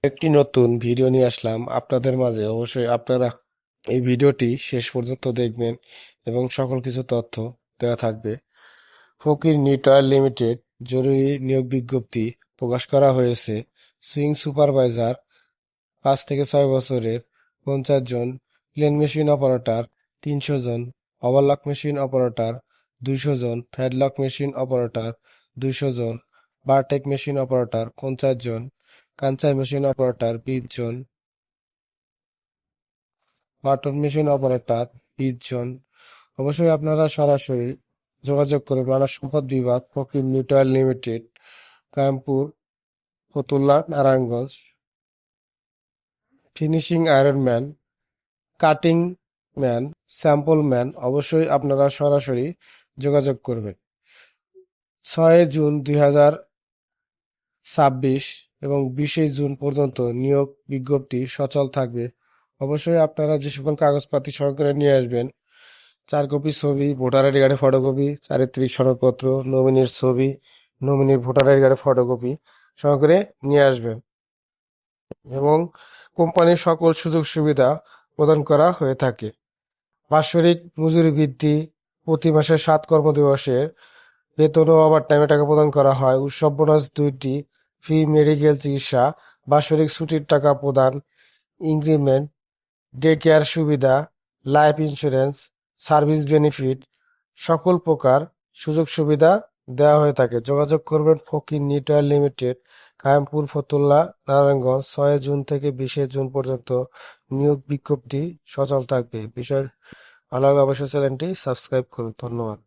একটি নতুন ভিডিও নিয়ে আসলাম আপনাদের মাঝে। অবশ্যই আপনারা এই ভিডিওটি শেষ পর্যন্ত দেখবেন এবং সকল কিছু তথ্য দেওয়া থাকবে। ফকির নিউট্রাল লিমিটেড জরুরি নিয়োগ বিজ্ঞপ্তি প্রকাশ করা হয়েছে। সুইং সুপারভাইজার 5 থেকে 6 বছরের 50 জন, প্লেন মেশিন অপারেটর 300 জন, ওভারলক মেশিন অপারেটর 200 জন, ফ্যাডলক মেশিন অপারেটর 200 জন, বারটেক মেশিন অপারেটর 50 জন, কাঞ্চাই মেশিন অপারেটর 20 জন, বাটন মেশিন অপারেটর 20 জন। অবশ্যই আপনারা সরাসরি যোগাযোগ করে মানব সম্পদ বিভাগ, Fakir neutral limited, Kayampur, Fatullah, Narayanganj. Finishing iron man, cutting man, sample man, অবশ্যই আপনারা সরাসরি যোগাযোগ করবেন। 6 জুন 2026 এবং 20 জুন পর্যন্ত নিয়োগ বিজ্ঞপ্তি সচল থাকবে। অবশ্যই আপনারা যে সকল কাগজপাতি সহকারে নিয়ে আসবেন: 4 কপি ছবি, ভোটার আইডি কার্ডের ফটোকপি, চারিত্রিক সনদপত্র, নমিনির ছবি, নমিনির ভোটার আইডি কার্ডের ফটোকপি সহকারে নিয়ে আসবেন এবং কোম্পানির সকল সুযোগ সুবিধা প্রদান করা হয়ে থাকে। বাৎসরিক মজুরি বৃদ্ধি, প্রতি মাসে 7 কর্মদিবসের বেতন ও ওভারটাইমে টাকা প্রদান করা হয়। উৎসব বোনাস 2টি, ফ্রি মেডিকেল চিকিৎসা, বাৎসরিক ছুটির টাকা প্রদান, ইনক্রিমেন্ট, ডে কেয়ার সুবিধা, লাইফ ইন্স্যুরেন্স, সার্ভিস বেনিফিট, সকল প্রকার সুযোগ সুবিধা দেওয়া হয়ে থাকে। যোগাযোগ করবেন Fakir neutral limited, Kayampur, Fatullah, Narayanganj. 6 June থেকে 20 জুন পর্যন্ত নিয়োগ বিজ্ঞপ্তি সচল থাকবে। বিষয় ভালো লাগলে অবশ্যই চ্যানেলটি সাবস্ক্রাইব করুন। ধন্যবাদ।